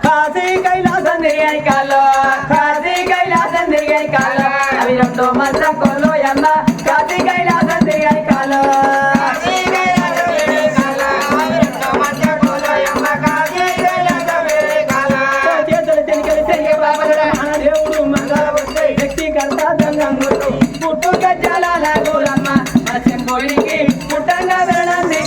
కాశీ కైలాసం తిరిగాయి కాలో కాశీ కైలాసం తిరిగాయి కాలో అవి రెండు మంత్రం కొల్లో అమ్మ కాశీ కైలాసం తిరిగాయి కాలో చేతులు తిరిగి తిరిగి దేవుడు మంగళ వ్యక్తి కర్త దంగంగుడు పుట్టు గజ్జాల గోలమ్మ మన చెంబోడికి పుట్టంగా వెళ్ళండి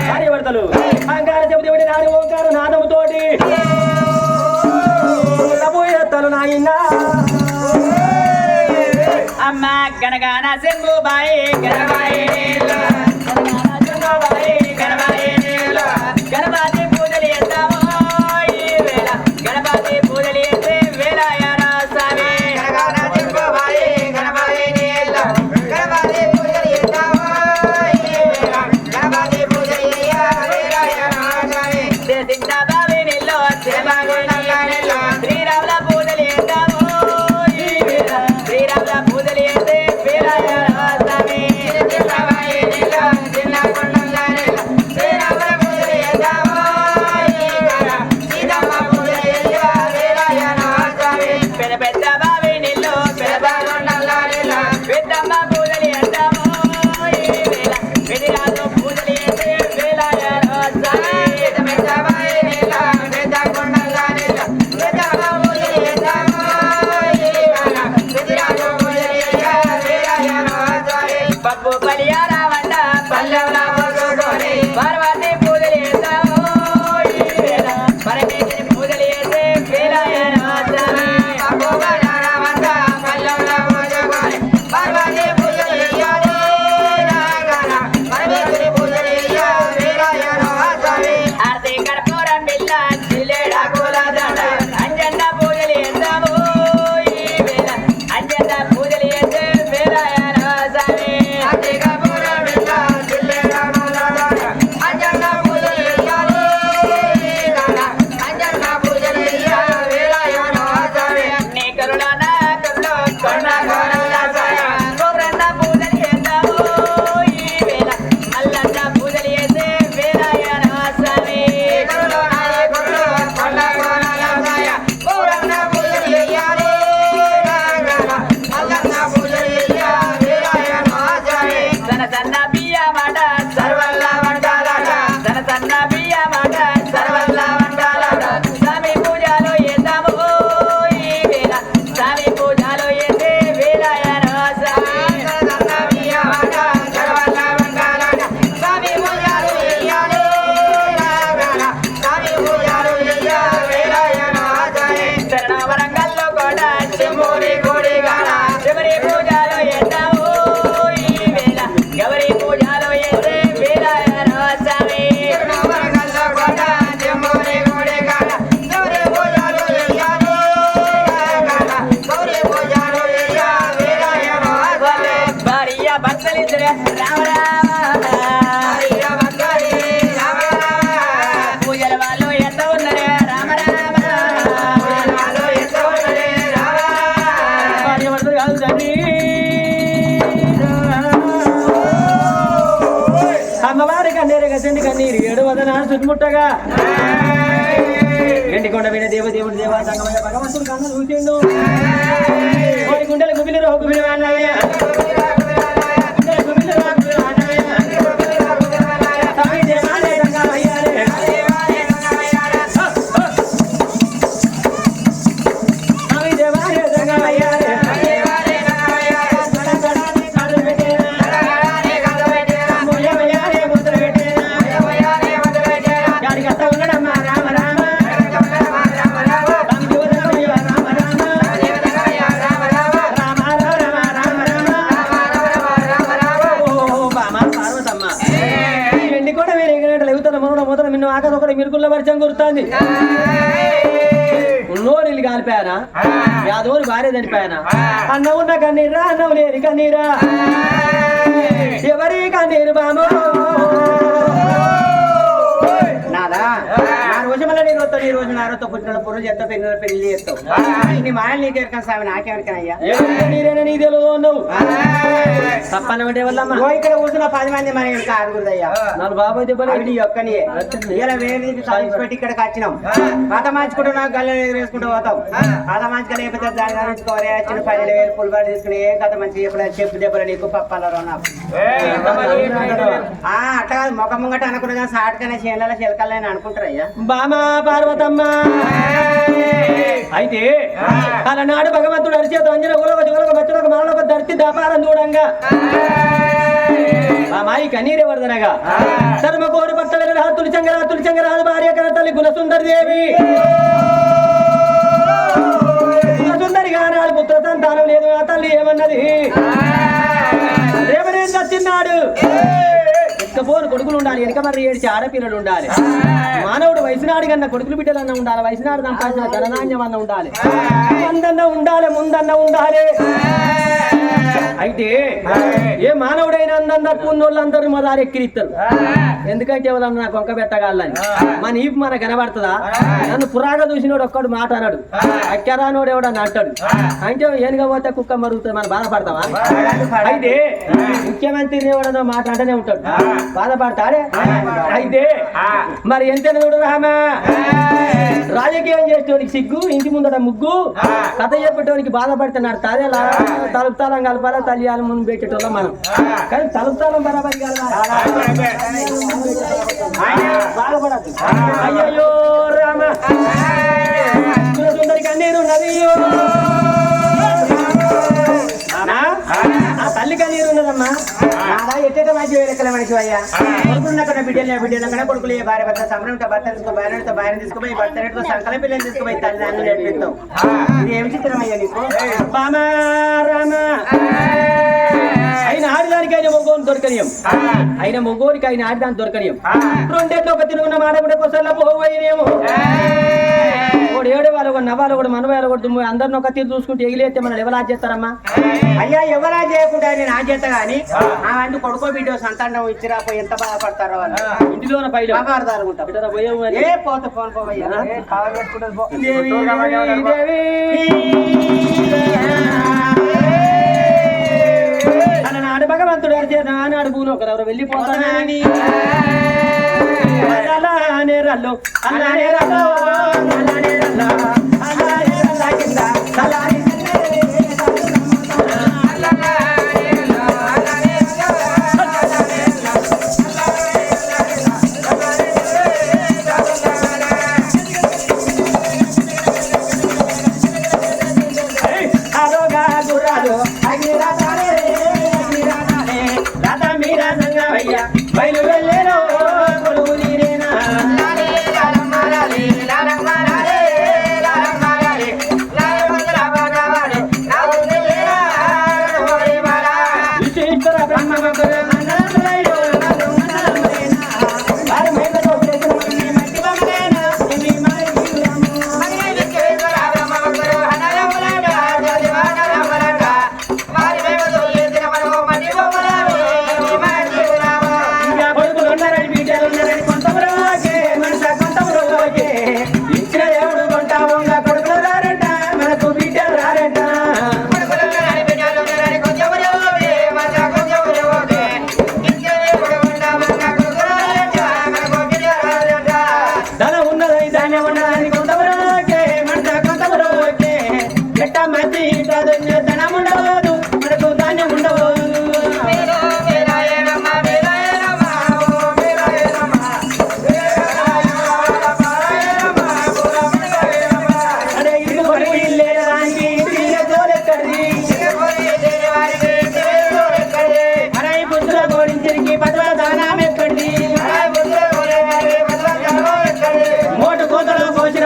భార్యభర్తలు అహంకార చెబుతేబడి నాడు ఓంకారు నాదముతోటి తలు నాయన అమ్మ గణగాన శంభు బాయి గణబాయి గణపతి పూజలు చేస్తాము ఈ వేళ గణపతి పూజలు చేస్తే వేళ స్వామి శ్రీరాముల పూజలు చేస్తాము ఈ వేళ శ్రీరాముల పూజలు చేస్తే వేళ స్వామి పెద్ద పెద్ద బావి నీళ్ళు పెద్దమ్మ పూజలు చేస్తాము ఈ వేళ పెద్దరాజు పూజలు చేస్తే వేళ స్వామి పప్పు పలియారా వంట పల్లెవలా పార్వతి పూజలు చేస్తాము ఈ వేళ పరమేశ్వరి పూజలు చేస్తే వేళ ఆర్తి కర్పూరం బిల్ల జిల్లేడా కూలదండ అంజన్న పూజలు చేస్తాము ఈ వేళ అంజన్న పూజలు చేస్తే వేళ పూజల వాళ్ళు ఎంత ఉన్నారే రామ రామ కాదు తండ్రి అమ్మవారి కన్నీరు గసండి కన్నీరు 7 వదనాలు చుట్టుముట్టగా ఎండికొండ మీద దేవదేవుడు దేవా సంగమైన భగవంతుడు కన్ను చూసిండు కోడి గుండెలు గుబిలి రోగు గుబిలి వాళ్ళయ్య ఆకదొకటి మిరుకుల్ల పరిచయం గుర్తుంది ఉన్నోళ్ళు కాలిపోయానా యాదోని భార్య చనిపోయానా అన్నం ఉన్న కన్నీరా అన్నం లేని కన్నీరా ఎవరి కన్నీరు బామో నాదా నా రోజు మళ్ళీ నీ రోజుతో నీ రోజు నారోతో పుట్టిన పురుగు చేస్తావు పెళ్లి చేస్తావు నీ మాయలు నీకు ఎరకని స్వామి నాకెవరికనయ్యా నీరేనా నీ తెలుగు ఉన్నావు తప్పనమంటే వల్లమ్మా ఇక్కడ కూర్చున్న 10 మంది మన ఇంకా ఆరుగురుదయ్యా నాకు బాబాయ్ దెబ్బలు నీ ఒక్కని ఇలా వేరే పెట్టి ఇక్కడికి వచ్చినాం పాత మార్చుకుంటూ నాకు గల్ల వేసుకుంటూ పోతాం పాత మార్చుక లేకపోతే దాని గురించుకోవాలి చిన్న 12,000 పులిబాటు తీసుకుని ఏ కథ మంచి చెప్పు దెబ్బలు నీకు పప్పాలలో నాకు అట్ట కాదు మొక్క ముంగట అనుకున్నా సాటుకనే చేయాల చిలకలని అనుకుంటారయ్యా బామా పార్వతమ్మ అయితే అలనాడు భగవంతుడు అరిచేత అంజన ఉలక మచ్చుడక మరణ ధర్తి దాపారం చూడంగా మా మాయి కన్నీరే వరదనగా ధర్మ కోరి పట్ట వెళ్ళ తులిచంగరాజు భార్య కన తల్లి గుణసుందరి దేవి గుణసుందరి గానాడు పుత్ర సంతానం లేదు ఆ తల్లి ఏమన్నది రేపడే చచ్చిన్నాడు ఎక్కపోను కొడుకులు ఉండాలి వెనక మరి ఏడిచి ఆడపిల్లలు ఉండాలి మానవుడు వయసునాడు కన్నా కొడుకులు బిడ్డలన్నా ఉండాలి వయసునాడు సంపాదించిన ధనధాన్యం అన్న ఉండాలి ముందన్న ఉండాలి అయితే ఏ మానవుడైనా అందరు ఉన్నోళ్ళందరూ మొదలు ఎక్కిరిస్తారు ఎందుకంటే ఎవరన్నా నాకు వంక పెట్టగాలని మన ఈపు మన కనబడుతుందా నన్ను పురాగా చూసినోడు ఒక్కడు మాట అన్నాడు అక్కరానోడు ఎవడన్నా అంటాడు అంటే ఏనుగా పోతే కుక్క మరుగుతుంది మనం బాధపడతావా అయితే ముఖ్యమంత్రిని ఎవడన్నా మాట అంటేనే ఉంటాడు బాధపడతాడే అయితే మరి ఎంతైనా చూడు రామా రాజకీయం చేసేటోనికి సిగ్గు ఇంటి ముందట ముగ్గు కథ చెప్పేటోనికి బాధపడితే నడతాదే తలుపుతాలం కలపాలా తల్లియాల ముందు పెట్టేటోళ్ళం మనం కానీ తలుపుతాలం బరాబరి బాధపడద్దు అయ్యో రామ సుందరికి అన్నీరు నదియో ఆ తల్లి కన్నీరు ఉన్నదమ్మా ఎట్ట మంచి వేరెక్కల మనిషి అయ్యా కొడుకున్నక్కడ బిడ్డలు కొడుకులు భార్య భర్త సంబరంతో భర్త తీసుకో భార్య తీసుకుపోయి భర్త సంకల పిల్లలు తీసుకుపోయి తల్లి అన్ను నేర్పిస్తావు ఇది ఏమి చిత్రం అయ్యా నీకు అయిన ఆడిదానికి అయిన మొగోని దొరకనియం అయిన మొగోనికి అయిన ఆడిదాన్ని దొరకనియం రెండేట్లో ఒక తిరుగున్న మాట కూడా కొసల్లో పోయినేమో ఒకడు ఏడు వాళ్ళు ఒక నవ్వాలి ఒకటి మనవాళ్ళు ఒకటి అందరిని ఒక తీరు చూసుకుంటే ఎగిలేస్తే మనం ఎవరా చేస్తారమ్మా అయ్యా ఎవరా చేయకుండా నేను ఆ చేస్తా గానీ అందుకు కొడుకో బిడ్డ సంతానం ఇచ్చిరాపోయి ఎంత బాధపడతారో వాళ్ళు ఇంటిలోన పైలు ఏ పోతే ఫోన్ పోవయ్యా కావాలి పెట్టుకుంటే నాడు భగవంతుడు అరిచేత నాడు భూలో ఒకరు ఎవరు వెళ్ళిపోతానని అలానే రల్లో అలానే రల్లో అలానే రల్లో అలానే రల్ల కింద అలానే బయలు వెళ్ళేనో కొలువు నీరేనా విశేషర బ్రహ్మ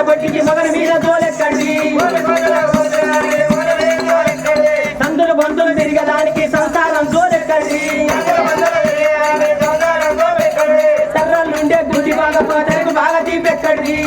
పట్టించి మగని మీద తోలెక్కండి సందులు బంతులు తిరగడానికి సంసారం తోలెక్కండి తర్రాల నుండే గుడ్డి బాగా పోతలకు బాగా తీపెక్కండి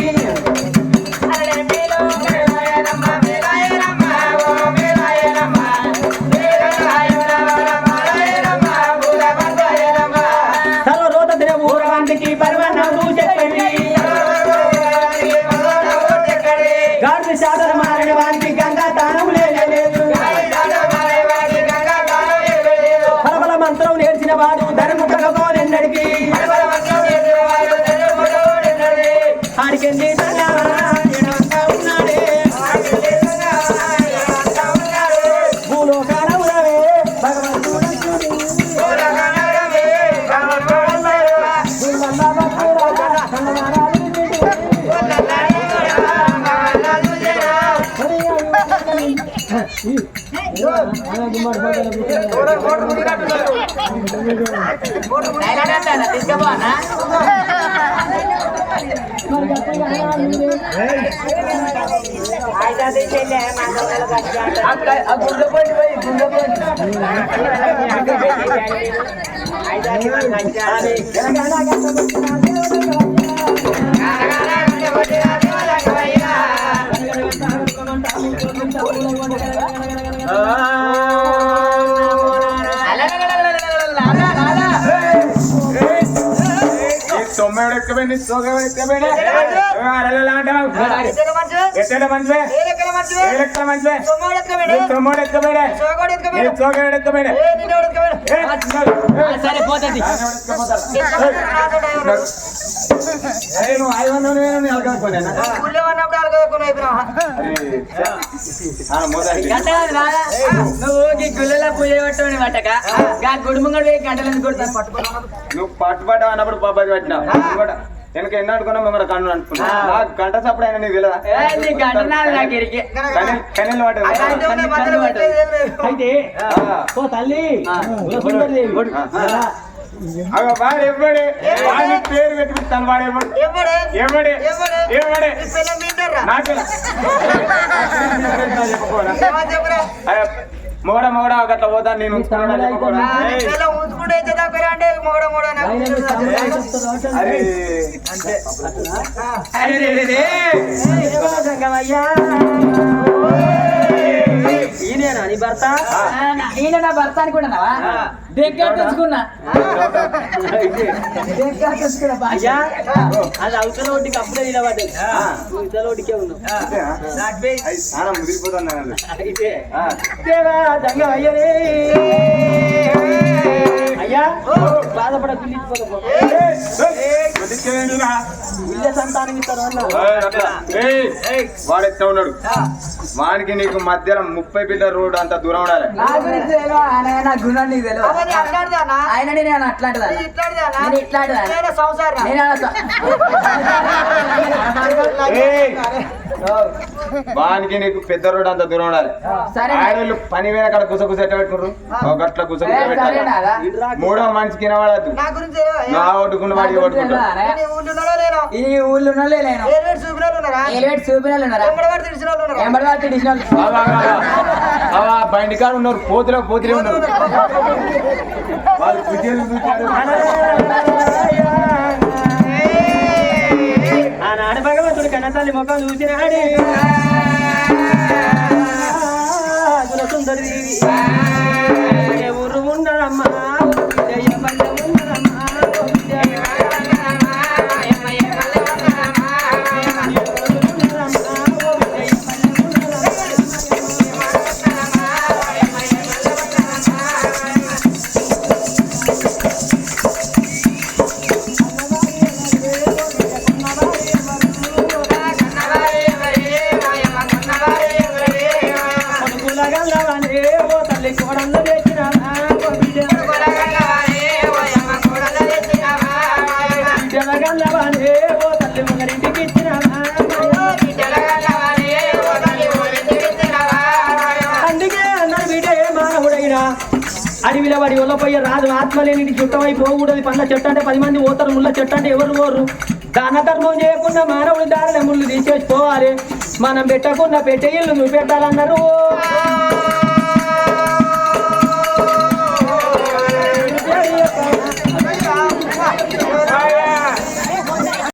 సరే పోతుంది నువ్వు గుళ్ళలో పూజ పట్టుకుని పట్టక కుటుంబం గంటలను కొడతాను పట్టుకున్నావు నువ్వు పట్టుబడ్డ అన్నప్పుడు బాబాకి పట్టినావు వెనక ఎన్ని అనుకున్నా మిమ్మల్ని కన్ను అనుకున్నా గంట సప్పుడు అయినా నీకు తెలియదా కనీళ్ళు పట్టదు అయితే ఓ తల్లి అగో వాడు ఎవడే వాడి పేరు పెట్టుకుంటాను వాడు ఎవడే నాకు మొగడ అట్లా పోతాను నేను ఈయనేనా నీ భర్త ఈయన నా భర్త అనుకుంటున్నావా దగ్గర తెచ్చుకున్నా అయ్యా అది అవతల ఒడ్డికి అప్పుడే నిలబడ్డది ఇతల ఒడ్డికే ఉన్నావు ముదిరిపోతాను అయితే దేవా దంగం అయ్యనే అయ్యా బాధపడ ఇల్లే సంతానం ఇస్తారు వాడు ఎట్లా ఉన్నాడు వానికి నీకు మధ్యలో 30 బిడ్డ రోడ్డు అంత దూరం ఉండాలి నా గుణం నీకు తెలియదు ఆయన నేను అట్లాంటిదా నేను ఇట్లాంటిదా వానికి నీకు పెద్ద రోడ్డు అంత దూరం ఉండాలి ఆడవాళ్ళు పని వేరే అక్కడ గుసగుస ఎట్లా పెట్టుకున్నారు గట్ల గుసగుస పెట్టాలి మూడో మనిషికి వినవాడద్దు నా ఓటుకున్న వాడికి ఓటుకుంటా ఈ ఊళ్ళో బండి కాడ ఉన్నారు పోతులే ఉన్నారు వాళ్ళు ఆనాడు భగవంతుడు కన్నతల్లి ముఖం చూసినాడు సుందరి ఊరు ఉండదమ్మా అడవిలో వాడి ఒళ్ళపోయే రాదు ఆత్మలేని చుట్టమై పోకూడదు పండ్ల చెట్టు అంటే 10 మంది పోతారు ముళ్ళ చెట్టు అంటే ఎవరు పోరు దాన ధర్మం చేయకుండా మానవుడి దారిన ముళ్ళు తీసేసి పోవాలి మనం పెట్టకుండా పెట్టే ఇల్లు నువ్వు పెట్టాలన్నారు